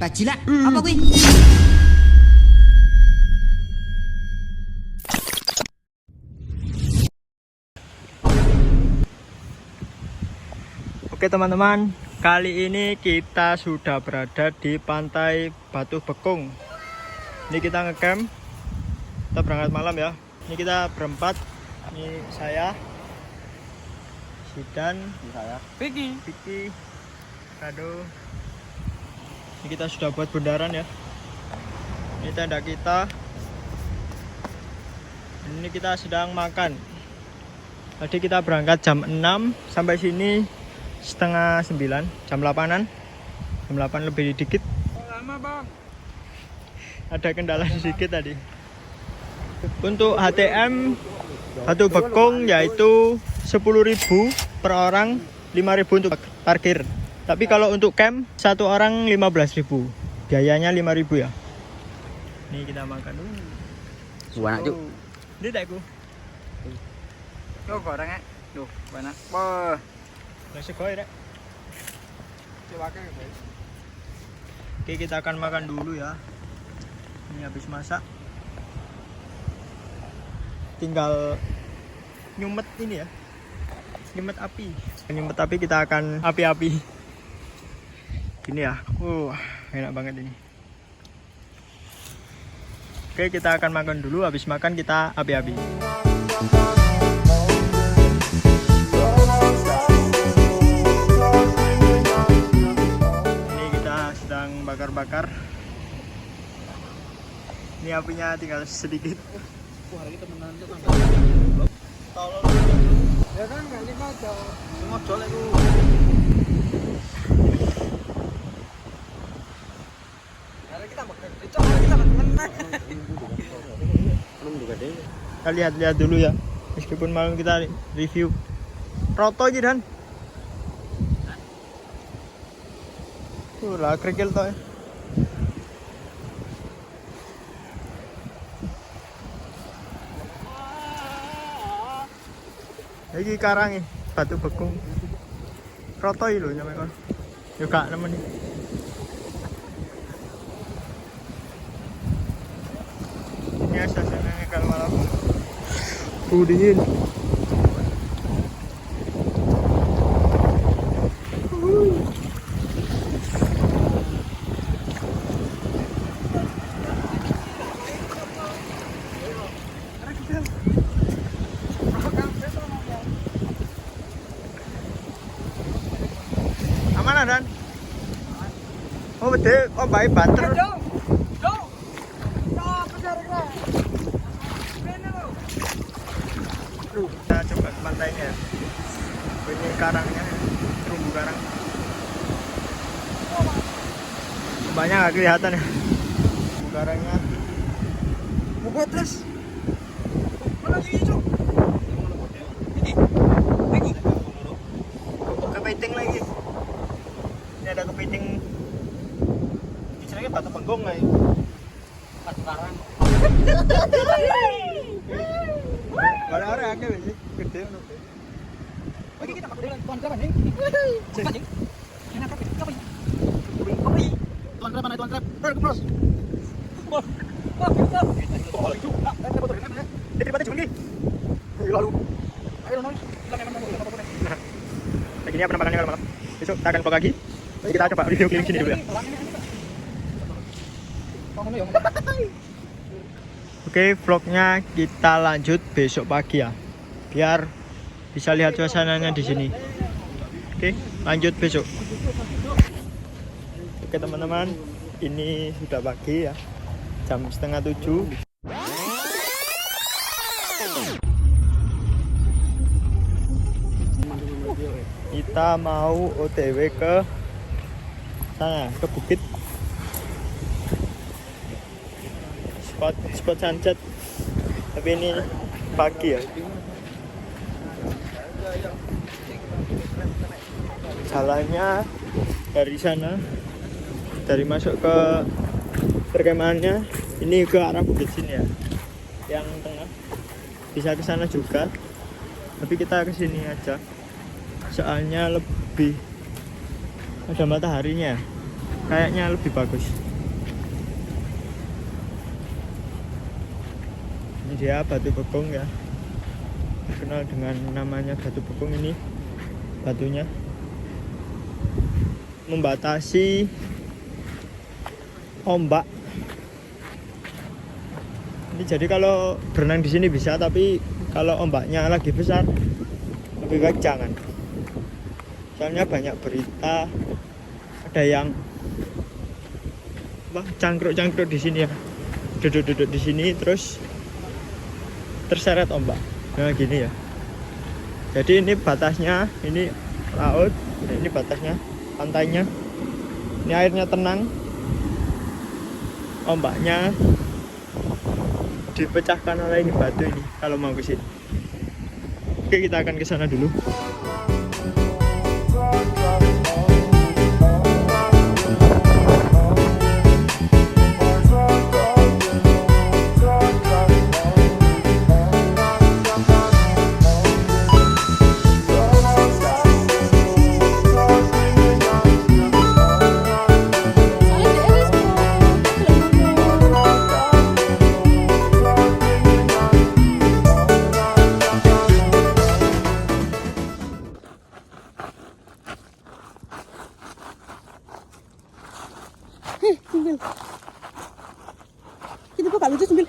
Gajila. Apa kuwi? Oke teman-teman, kali ini kita sudah berada di pantai Batu Bekung. Ini kita ngecamp, kita berangkat malam ya. Ini kita berempat, ini saya, Sidan, ini saya, Vicky, Kado. Ini kita sudah buat bundaran ya. Ini tenda kita. Ini kita sedang makan. Tadi kita berangkat jam 6 sampai sini setengah 9, jam 8an, jam 8 lebih dikit. Lama bang. Ada kendala sedikit tadi. Untuk HTM Batu Bekung yaitu 10.000 per orang, 5.000 untuk parkir. Tapi kalau untuk camp satu orang 15.000, biayanya 5.000 ya. Nih kita makan dulu. Buana cuk. Ini tak ku. Yo gorengnya. Duh, banyak. Wah. Masih koi rek. Coba ke guys. Oke, kita akan makan dulu ya. Ini habis masak. Tinggal nyumet ini ya. Nyumet api. Nyumet api kita akan api-api. Gini ya. Enak banget ini. Oke, kita akan makan dulu. Habis makan kita api-api. Bakar. Ini apinya tinggal sedikit. Wah, hari temenan tuh kan. Tolong. Ya kan enggak lima jauh. Semua jol itu. Hari kita makan. Kita temenan. Kita lihat dulu ya. Meskipun malam kita review. Roto aja dan. Lah kerikil toh. Iki karang nih, Batu Bekung. Rotoi lho namanya kon. Yo gak nemen iki. Ini suasananya kalau malam. Dingin. Dan oh betul, oh baik banter. Kita coba ke pantainya. Ini karangnya, terumbu karang. Banyak nggak kelihatan ya? Terumbu karangnya. Buka terus. Mana lagi cuk? Lagi. Kepiting lagi. Ini ada kepiting. Istilahnya Batu Bekung nih. Batu karang. Orang-orang akeh wis gede ngono. Oke, kita pakai tuan berapa nih? Anjing. Enak apa? Kopi. Tuan berapa nih tuan trap? Kepros. Wah, kita. Oh, itu. Ada foto kan? Jadi pada cuma lalu. Ayo nol. Begini apa penampakannya kalau malam. Besok kita akan vlog lagi. Kita coba review keliling sini dulu ya. Oke, vlognya kita lanjut besok pagi ya. Biar bisa lihat suasananya di sini. Oke, lanjut besok. Oke teman-teman, ini sudah pagi ya. Jam 6:30. Kita mau OTW ke sana, ke bukit. Spot sunset. Tapi ini pagi ya. Jalannya dari sana, dari masuk ke perkemahannya ini ke arah bukit sini ya, yang tengah. Bisa ke sana juga, tapi kita ke sini aja soalnya lebih ada mataharinya. kayaknya lebih bagus. Ini dia batu bekung ya, terkenal dengan namanya batu bekung. Ini batunya membatasi ombak. Ini jadi kalau berenang di sini bisa, tapi kalau ombaknya lagi besar lebih baik jangan. Soalnya banyak berita ada yang cangkruk-cangkruk di sini ya, duduk-duduk di sini terus terseret ombak. Nah gini ya. Jadi ini batasnya, ini laut, ini batasnya, pantainya. Ini airnya tenang, ombaknya dipecahkan oleh ini batu ini kalau mau ke sini. Oke, kita akan ke sana dulu. Sumbil. Itu kok gak lucu sumbil.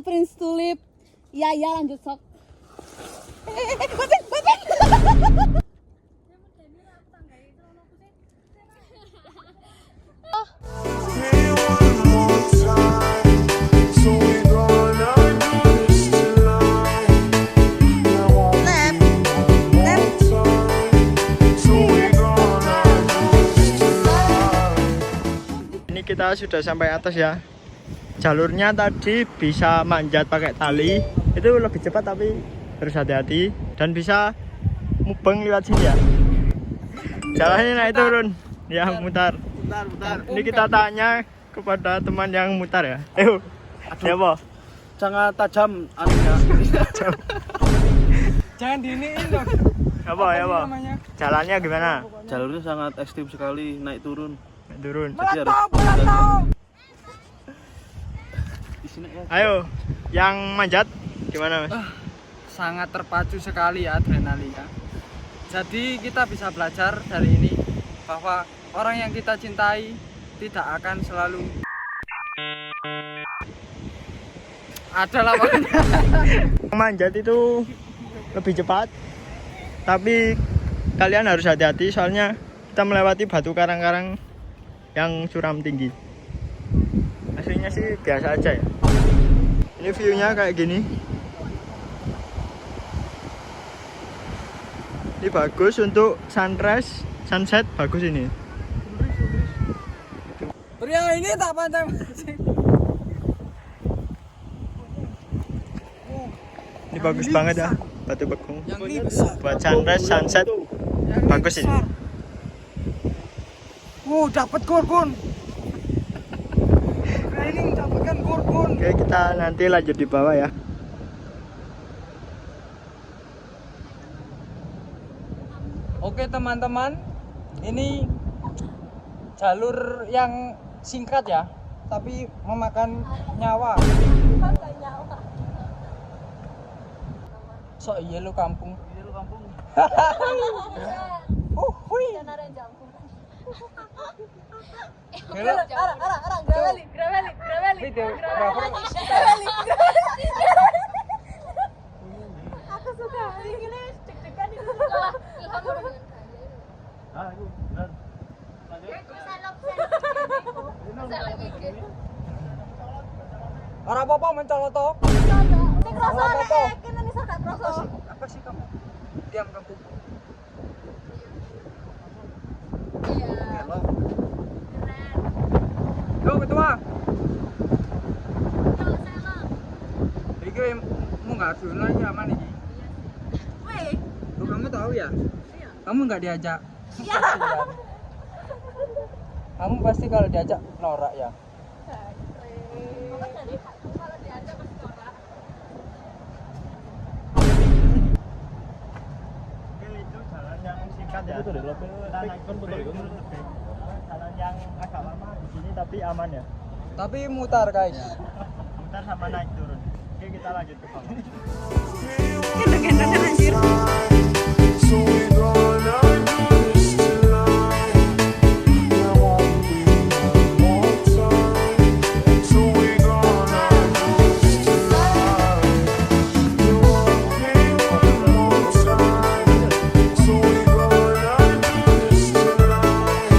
Prince Tulip. Ya lanjut sok. Batin. Kita sudah sampai atas ya. Jalurnya tadi bisa manjat pakai tali, itu lebih cepat tapi harus hati-hati, dan bisa mubeng lewat sini ya. Jalannya naik turun ya, mutar. Ini kita tanya kepada teman yang mutar ya. Ayo. Ya apa? Sangat tajam anunya. Jangan diiniin dong. Apa? Jalannya gimana? Jalurnya sangat ekstrim sekali, naik turun. Turun. Melatop. Ayo, yang manjat gimana Mas? Sangat terpacu sekali ya adrenalinnya. Jadi kita bisa belajar dari ini bahwa orang yang kita cintai tidak akan selalu ada lawannya. Manjat itu lebih cepat, tapi kalian harus hati-hati soalnya kita melewati batu karang-karang yang curam tinggi. Aslinya sih biasa aja ya. Ini view-nya kayak gini. Ini bagus untuk sunrise, sunset bagus ini. Pria ini tak pandang. Ini bagus banget ya, batu bekung. Yang ini besar. Buat sunrise, sunset bagus ini. Dapat gorgon. Ini mendapatkan gorgon. Oke, kita nanti lanjut di bawah ya. Oke teman-teman, ini jalur yang singkat ya, tapi memakan nyawa. So iya lu kampung. Hui. Videographer. Aku suka ini deg-degan itu. Ora apa-apa mencolot toh. Sing krasa kene iso gak krasa. Apa sih kamu? Diam kamu. Iya. Yo ketua. Iki mau nggak dulu lagi aman iki. Weh, Lu kamu tahu ya? iya. Kamu nggak diajak. Iya. Kamu pasti kalau diajak norak ya. Apa jadi kalau diajak pasti norak. dekat ya. Kita naik jalan yang agak lama di sini tapi aman ya. Tapi mutar guys. Mutar sama naik turun. Oke, kita lanjut ke bawah. Gendong-gendongan anjir. So we gonna do this tonight. There won't be no more time. So we gonna do this tonight. There won't be no more time. So we gonna do this tonight.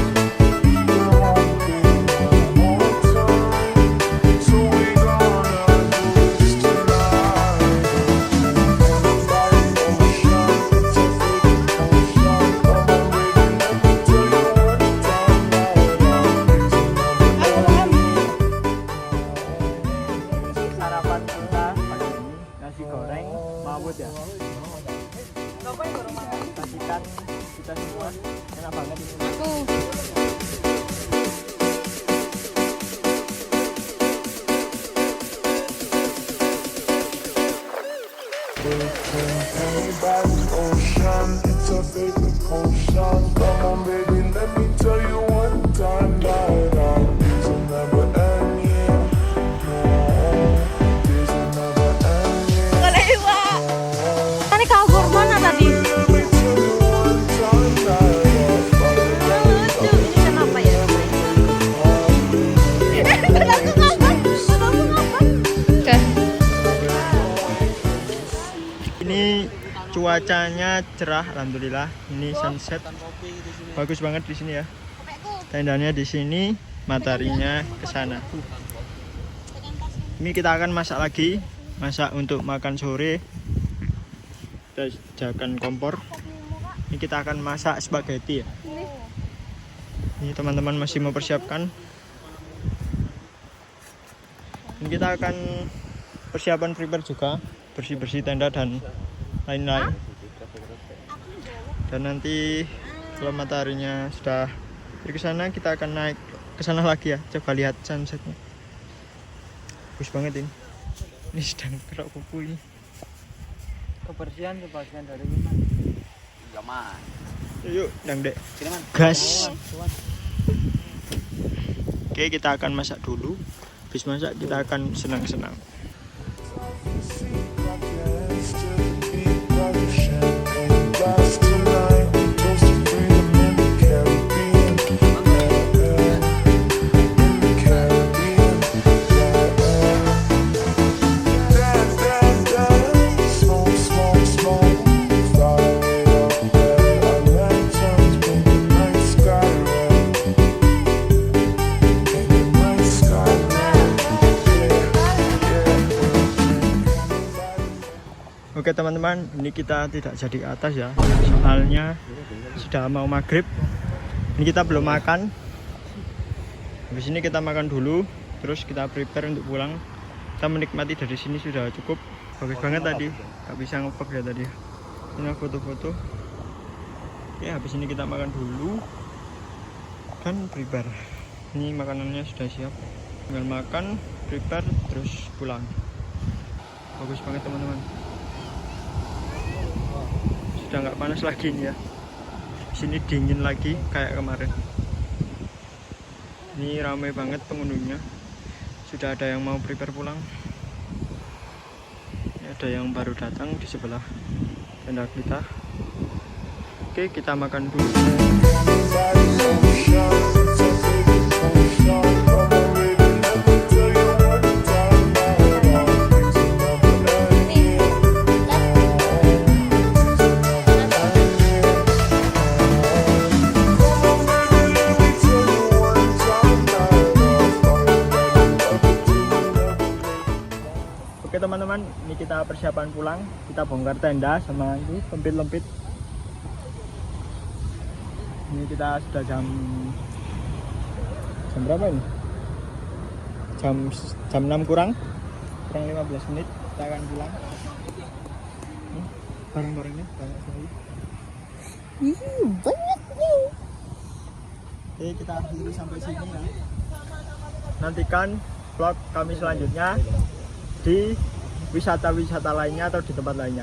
There won't be no more time. So we gonna do this Sarapan kita pagi ini nasi goreng mawut ya. Sajikan kita semua enak banget ini. By the ocean, it's a favorite potion. Come on, baby, let me tell you one time that our days will never end. Yeah, no, days will never end. Yeah, Kalewa. Tadi kabur mana tadi? let me tell you one time that Lucu. Ini kenapa ya? Aku ngapain? Oke. Ini cuacanya cerah, alhamdulillah. Ini sunset, bagus banget di sini ya. Tendanya di sini, mataharinya ke sana. Ini kita akan masak lagi, masak untuk makan sore. Kita sediakan kompor. Ini kita akan masak spaghetti ya. Ini teman-teman masih mempersiapkan. Ini kita akan persiapan prepare juga, bersih-bersih tenda dan lain-lain. Dan nanti kalau mataharinya sudah ke sana, kita akan naik ke sana lagi ya. Coba lihat sunsetnya. Bagus banget ini. Ini sedang kerak kuku ini. Kebersihan sebagian dari kita. Yuk, dang dek. Gas. Oke, kita akan masak dulu. Habis masak kita akan senang-senang. Oke teman-teman, ini kita tidak jadi ke atas ya, soalnya sudah mau maghrib. Ini kita belum makan. Habis ini kita makan dulu, terus kita prepare untuk pulang. Kita menikmati dari sini sudah cukup. Bagus banget tadi, gak bisa ngevlog ya tadi. Ini foto-foto. Oke, habis ini kita makan dulu dan prepare. Ini makanannya sudah siap, tinggal makan, prepare, terus pulang. Bagus banget teman-teman. Sudah nggak panas lagi nih ya. Sini dingin lagi kayak kemarin. Ini ramai banget pengunjungnya. Sudah ada yang mau prepare pulang. Ini ada yang baru datang di sebelah tenda kita. Oke, kita makan dulu. Oke teman-teman, ini kita persiapan pulang. Kita bongkar tenda sama itu lempit-lempit. Ini kita sudah jam berapa ini? Jam 6 kurang 15 menit kita akan pulang. Barang-barangnya banyak sekali. Banyak nih. Oke, kita akhiri sampai sini ya. Nantikan vlog kami selanjutnya di wisata-wisata lainnya atau di tempat lainnya.